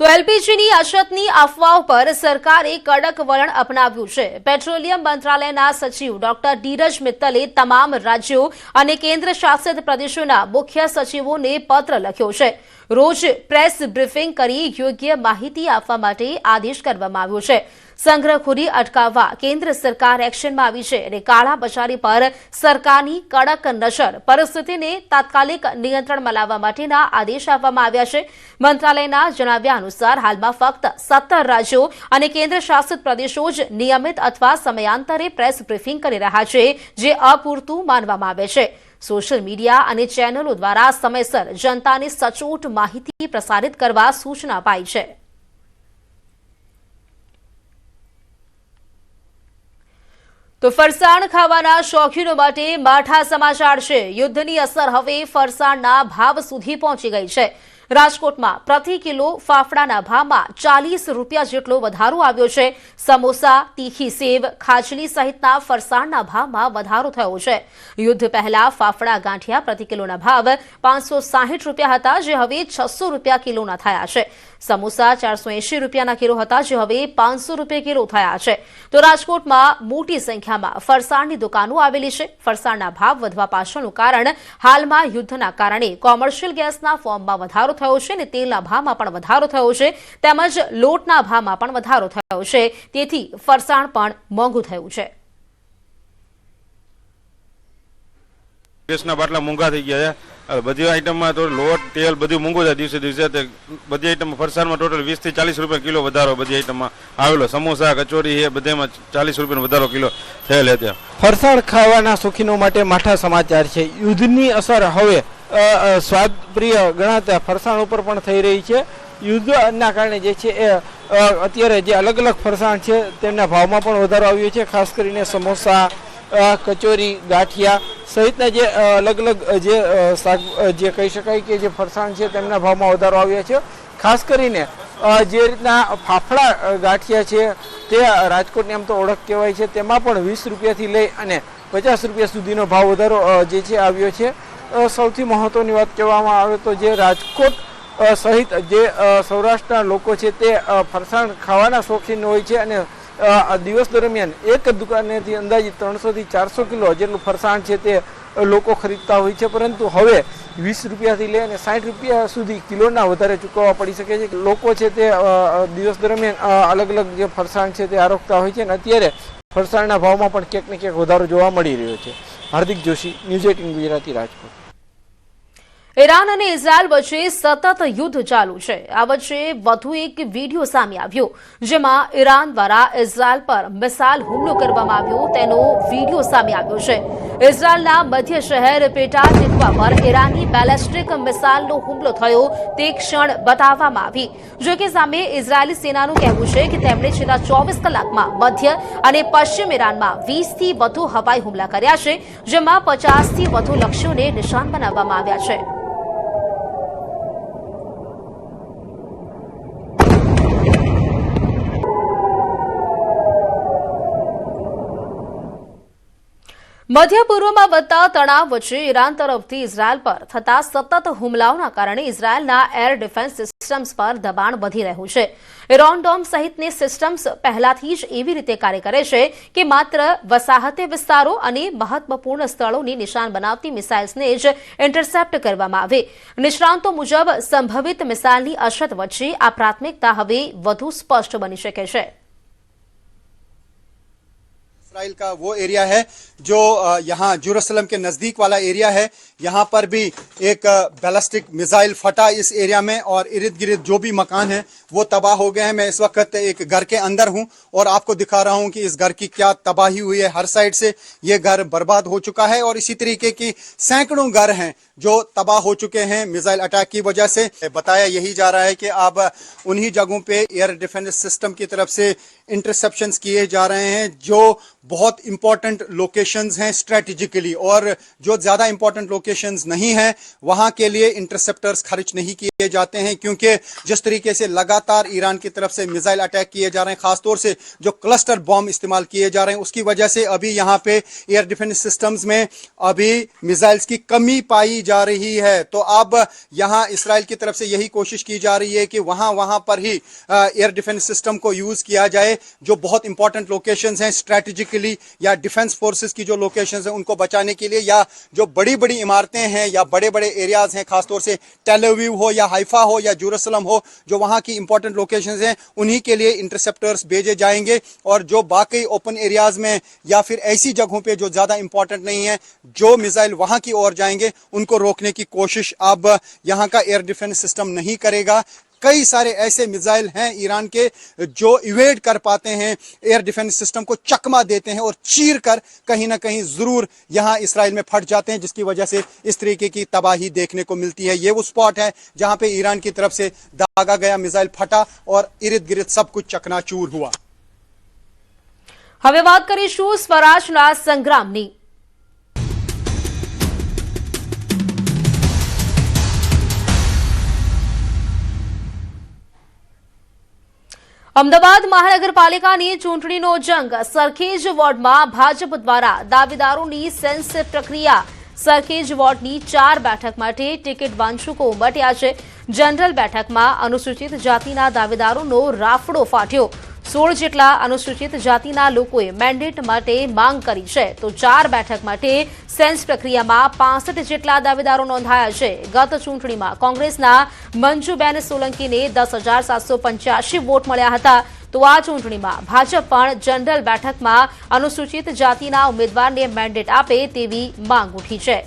તો એલપીજીની અછતની અફવાઓ પર સરકારે કડક વલણ અપનાવ્યું છે। પેટ્રોલિયમ મંત્રાલયના સચિવ ડોક્ટર ધીરજ મિત્તલે તમામ રાજ્યો અને કેન્દ્ર શાસિત પ્રદેશોના મુખ્ય સચિવોને પત્ર લખ્યો છે। રોજ પ્રેસ બ્રીફિંગ કરી યોગ્ય માહિતી આપવા માટે આદેશ કરવામાં આવ્યો છે। સંગ્રહખોરી અટકાવવા કેન્દ્ર સરકાર એક્શનમાં આવી છે અને કાળાબજારી પર સરકારની કડક નજર પરિસ્થિતિને તાત્કાલિક નિયંત્રણમાં લાવવા માટેના આદેશ આપવામાં આવ્યા છે। મંત્રાલયના જણાવ્યા અનુસાર હાલમાં ફક્ત 17 રાજ્યો અને કેન્દ્ર શાસિત પ્રદેશો જ નિયમિત અથવા સમયાંતરે પ્રેસ બ્રીફિંગ કરી રહ્યા છે, જે અપૂરતું માનવામાં આવે છે। સોશિયલ મીડિયા અને ચેનલો દ્વારા સમયસર જનતાને સચોટ માહિતી પ્રસારિત કરવા સૂચના અપાઈ છે। તો ફરસાણ ખાવાના શોખીનો માટે માઠા સમાચાર છે। યુદ્ધની અસર હવે ફરસાણના ભાવ સુધી પહોંચી ગઈ છે। રાજકોટમાં પ્રતિ કિલો ફાફડાના ભાવમાં 40 રૂપિયા જેટલો વધારો આવ્યો છે। સમોસા, તીખી સેવ, ખાચલી સહિતના ફરસાણના ભાવમાં વધારો થયો છે। યુદ્ધ પહેલા ફાફડા ગાંઠિયા પ્રતિ કિલોના ભાવ 560 રૂપિયા હતા, જે હવે 600 રૂપિયા કિલોના થયા છે। સમોસા 480 રૂપિયાના કિલો હતા, જે હવે 500 રૂપિયા કિલો થયા છે। તો રાજકોટમાં મોટી સંખ્યામાં ફરસાણની દુકાનો આવેલી છે। ફરસાણના ભાવ વધવા પાછળનું કારણ હાલમાં યુદ્ધના કારણે કોમર્શિયલ ગેસના ફોર્મમાં વધારો થયો છે અને તેલના ભાવમાં પણ વધારો થયો છે, તેમજ લોટના ભાવમાં પણ વધારો થયો છે, તેથી ફરસાણ પણ મોંઘું થયું છે। ગેસના બાટલા મોંઘા થઈ ગયા છે। બધી આઈટમમાં તો લોટ, તેલ બધું મોંઘું છે દિવસે દિવસે। બધી આઈટમ ફરસાણમાં ટોટલ 20 થી 40 રૂપિયા કિલો વધારો બધી આઈટમમાં આવેલો। સમોસા, કચોરી એ બધામાં 40 રૂપિયાનો વધારો કિલો થયેલ છે। ફરસાણ ખાવાના શોખીનો માટે માઠા સમાચાર છે। યુદ્ધની અસર હવે સ્વાદ પ્રિય ગણાતા ફરસાણ ઉપર પણ થઈ રહી છે। યુદ્ધના કારણે જે છે એ અત્યારે જે અલગ અલગ ફરસાણ છે તેમના ભાવમાં પણ વધારો આવ્યો છે। ખાસ કરીને સમોસા, કચોરી, ગાંઠિયા સહિતના જે અલગ અલગ જે કહી શકાય કે જે ફરસાણ છે તેમના ભાવમાં વધારો આવ્યો છે। ખાસ કરીને જે રીતના ફાફડા ગાંઠિયા છે તે રાજકોટની આમ તો ઓળખ કહેવાય છે, તેમાં પણ 20 રૂપિયાથી લઈ અને 50 રૂપિયા સુધીનો ભાવ વધારો જે છે આવ્યો છે। સૌથી મહત્વની વાત કહેવામાં આવે તો જે રાજકોટ સહિત જે સૌરાષ્ટ્રના લોકો છે તે ફરસાણ ખાવાના શોખીન હોય છે અને દિવસ દરમિયાન એક દુકાનેથી અંદાજિત 300 થી 400 કિલો જેટલું ફરસાણ છે તે લોકો ખરીદતા હોય છે, પરંતુ હવે 20 રૂપિયાથી લઈ અને 60 રૂપિયા સુધી કિલોના વધારે ચૂકવવા પડી શકે છે। લોકો છે તે દિવસ દરમિયાન અલગ અલગ જે ફરસાણ છે તે આરોગતા હોય છે અને અત્યારે ફરસાણના ભાવમાં પણ ક્યાંક ને ક્યાંક વધારો જોવા મળી રહ્યો છે। હાર્દિક જોશી, ન્યૂઝ 18 ગુજરાતી, રાજકોટ। ઈરાન અને ઇઝરાયલ વચ્ચે સતત યુદ્ધ ચાલુ છે। આ વચ્ચે વધુ એક વિડીયો સામે આવ્યો, જેમાં ઈરાન દ્વારા ઇઝરાયલ પર મિસાઇલ હુમલો કરવામાં આવ્યો તેનો વિડીયો સામે આવ્યો છે। ઇઝરાયલના મધ્ય શહેર પેટા ટિકવા પર ઈરાની બેલેસ્ટિક મિસાઇલનો હુમલો થયો તે ક્ષણ બતાવવામાં આવી। જો કે સામે ઇઝરાયલી સેનાનું કહેવું છે કે તેમણે છેલ્લા 24 કલાકમાં મધ્ય અને પશ્ચિમ ઈરાનમાં 20 થી વધુ હવાઈ હુમલા કર્યા છે, જેમાં 50 થી વધુ લક્ષ્યોને નિશાન બનાવવામાં આવ્યા છે। મધ્ય પૂર્વમાં વધતા તણાવ વચ્ચે ઈરાન તરફથી ઇઝરાયલ પર થતા સતત હુમલાઓના કારણે ઇઝરાયલના એર ડિફેન્સ સિસ્ટમ્સ પર દબાણ વધી રહ્યું છે। ઇરોન ડોમ સહિતની સિસ્ટમ્સ પહેલાથી જ એવી રીતે કાર્ય કરે છે કે માત્ર વસાહતી વિસ્તારો અને મહત્વપૂર્ણ સ્થળોની નિશાન બનાવતી મિસાઇલ્સને જ ઇન્ટરસેપ્ટ કરવામાં આવે। નિષ્ણાંતો મુજબ સંભવિત મિસાઇલની અછત વચ્ચે આ પ્રાથમિકતા હવે વધુ સ્પષ્ટ બની શકે છે। इसराइल का वो एरिया है जो यहाँ जेरूसलम के नजदीक वाला एरिया है। यहाँ पर भी एक बैलिस्टिक मिसाइल फटा इस एरिया में और इर्द गिर्द जो भी मकान है वो तबाह हो गए हैं। मैं इस वक्त एक घर के अंदर हूँ और आपको दिखा रहा हूँ कि इस घर की क्या तबाही हुई है। हर साइड से ये घर बर्बाद हो चुका है और इसी तरीके की सैकड़ों घर हैं जो तबाह हो चुके हैं मिसाइल अटैक की वजह से। बताया यही जा रहा है कि अब उन्हीं जगहों पे एयर डिफेंस सिस्टम की तरफ से इंटरसेप्शंस किए जा रहे हैं जो बहुत इंपॉर्टेंट लोकेशंस हैं स्ट्रेटेजिकली, और जो ज्यादा इंपॉर्टेंट लोकेशंस नहीं है वहां के लिए इंटरसेप्टर्स खर्च नहीं किए जाते हैं, क्योंकि जिस तरीके से लगातार ईरान की तरफ से मिसाइल अटैक किए जा रहे हैं, खासतौर से जो क्लस्टर बॉम्ब इस्तेमाल किए जा रहे हैं, उसकी वजह से अभी यहाँ पे एयर डिफेंस सिस्टम्स में अभी मिसाइल्स की कमी पाई जा रही है। तो अब यहाँ इसराइल की तरफ से यही कोशिश की जा रही है कि वहां पर ही एयर डिफेंस सिस्टम को यूज किया जाए, जो बहुत इंपॉर्टेंट लोकेशंस हैं स्ट्रेटेजिकली, या डिफेंस फोर्सेस की जो लोकेशंस हैं उनको बचाने के लिए, या जो बड़ी बड़ी इमारतें हैं या बड़े बड़े एरियाज हैं, खासतौर से टेल अवीव हो या हाइफा हो या जेरूसलम हो, जो वहां की इंपॉर्टेंट लोकेशंस हैं, उन्हीं के लिए इंटरसेप्टर्स भेजे जाएंगे। और जो बाकी ओपन एरियाज में या फिर ऐसी जगहों पे जो ज्यादा इंपॉर्टेंट नहीं है, जो मिसाइल वहां की ओर जाएंगे, उनको रोकने की कोशिश अब यहां का एयर डिफेंस सिस्टम नहीं करेगा। कई सारे ऐसे मिसाइल हैं ईरान के जो इवेड कर पाते हैं एयर डिफेंस सिस्टम को, चकमा देते हैं और चीर कर कहीं ना कहीं जरूर यहां इसराइल में फट जाते हैं, जिसकी वजह से इस तरीके की तबाही देखने को मिलती है। ये वो स्पॉट है जहां पे ईरान की तरफ से दागा गया मिसाइल फटा और इर्द गिर्द सब कुछ चकनाचूर हुआ। હવે વાત કરીશું સ્વરાજના સંગ્રામની। અમદાવાદ મહાનગરપાલિકાની ચૂંટણીનો જંગ સરખેજ વોર્ડમાં ભાજપ દ્વારા દાવેદારોની સેન્સ પ્રક્રિયા। સરખેજ વોર્ડની 4 બેઠક માટે ટિકિટ વાંચુકો ઉમટ્યા છે। જનરલ બેઠકમાં અનુસૂચિત જાતિના દાવેદારોનો રાફડો ફાટ્યો। 16 જેટલા અનુસૂચિત જાતિના લોકોએ મેન્ડેટ માટે માંગ કરી છે, તો 4 બેઠક માટે સેન્સ પ્રક્રિયામાં 65 જેટલા દાવેદારો નોંધાયા છે। ગત ચૂંટણીમાં કોંગ્રેસના મંજુબેન સોલંકીને 10,785 વોટ મળ્યા હતા, તો આ ચૂંટણીમાં ભાજપ પણ જનરલ બેઠકમાં અનુસૂચિત જાતિના ઉમેદવારને મેન્ડેટ આપે તેવી માંગ ઉઠી છે।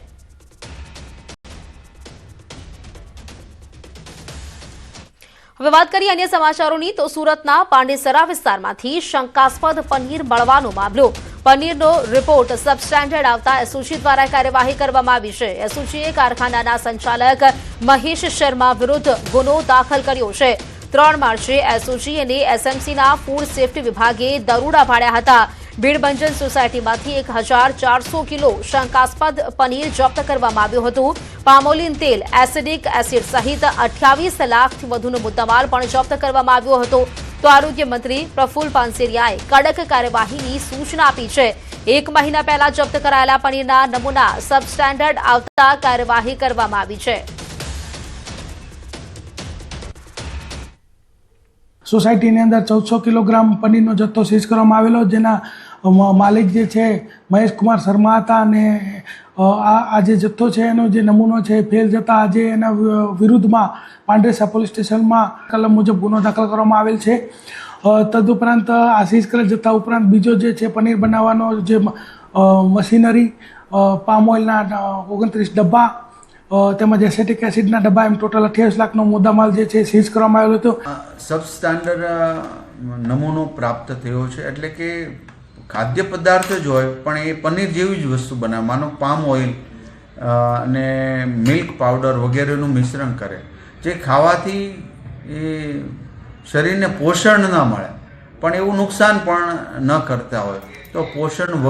હવે વાત કરીએ અન્ય સમાચારોની, તો સુરતના પાંડેસરા વિસ્તારમાંથી શંકાસ્પદ પનીર મળવાનો મામલો। પનીરનો રિપોર્ટ સબસ્ટેન્ડર્ડ આવતા એસઓજી દ્વારા કાર્યવાહી કરવામાં આવી છે। એસઓજીએ કારખાનાના સંચાલક મહેશ શર્મા વિરુદ્ધ ગુનો દાખલ કર્યો છે। 3 માર્ચે એસઓજી અને એસએમસીના ફૂડ સેફ્ટી વિભાગે દરોડા પાડ્યા હતા। ભીડભંજન સોસાયટીમાંથી 1,400 કિલો શંકાસ્પદ પનીર જપ્ત કરવામાં આવ્યું હતું। પામોલિન તેલ, એસિડિક એસિડ સહિત 28 લાખથી વધુનો મુદ્દામાલ પણ જપ્ત કરવામાં આવ્યો હતો। તો આરોગ્ય મંત્રી પ્રફુલ પાનસેરિયાએ કડક કાર્યવાહીની સૂચના આપી છે। 1 મહિના પહેલા જપ્ત કરાયેલા પનીરના નમૂના સબસ્ટેન્ડર્ડ આવતા કાર્યવાહી કરવામાં આવી છે। સોસાયટીની અંદર 1400 કિલોગ્રામ પનીરનો જથ્થો સીઝ કરવામાં આવેલો, જેના માલિક જે છે મહેશ કુમાર શર્મા હતા, અને આ જે જથ્થો છે એનો જે નમૂનો છે ફેલ જતાં આજે એના વિરુદ્ધમાં પાંડેસરા પોલીસ સ્ટેશનમાં કલમ મુજબ ગુનો દાખલ કરવામાં આવેલ છે। તદુપરાંત આ સીઝ કરેલ જથ્થા ઉપરાંત બીજો જે છે પનીર બનાવવાનો જે મશીનરી, પામ ઓઇલના 29 ડબ્બા તેમજ એસિટિક એસિડના ડબ્બા, એમ ટોટલ 28 લાખનો મુદ્દામાલ જે છે સીઝ કરવામાં આવેલો હતો। સબસ્ટાન્ડર્ડ નમૂનો પ્રાપ્ત થયો છે, એટલે કે ખાદ્ય પદાર્થ જ હોય પણ એ પનીર જેવી જ વસ્તુ બનાવે, માનો પામ ઓઇલ અને મિલ્ક પાવડર વગેરેનું મિશ્રણ કરે, જે ખાવાથી એ શરીરને પોષણ ન મળે પણ એવું નુકસાન પણ ન કરતા હોય, તો પોષણ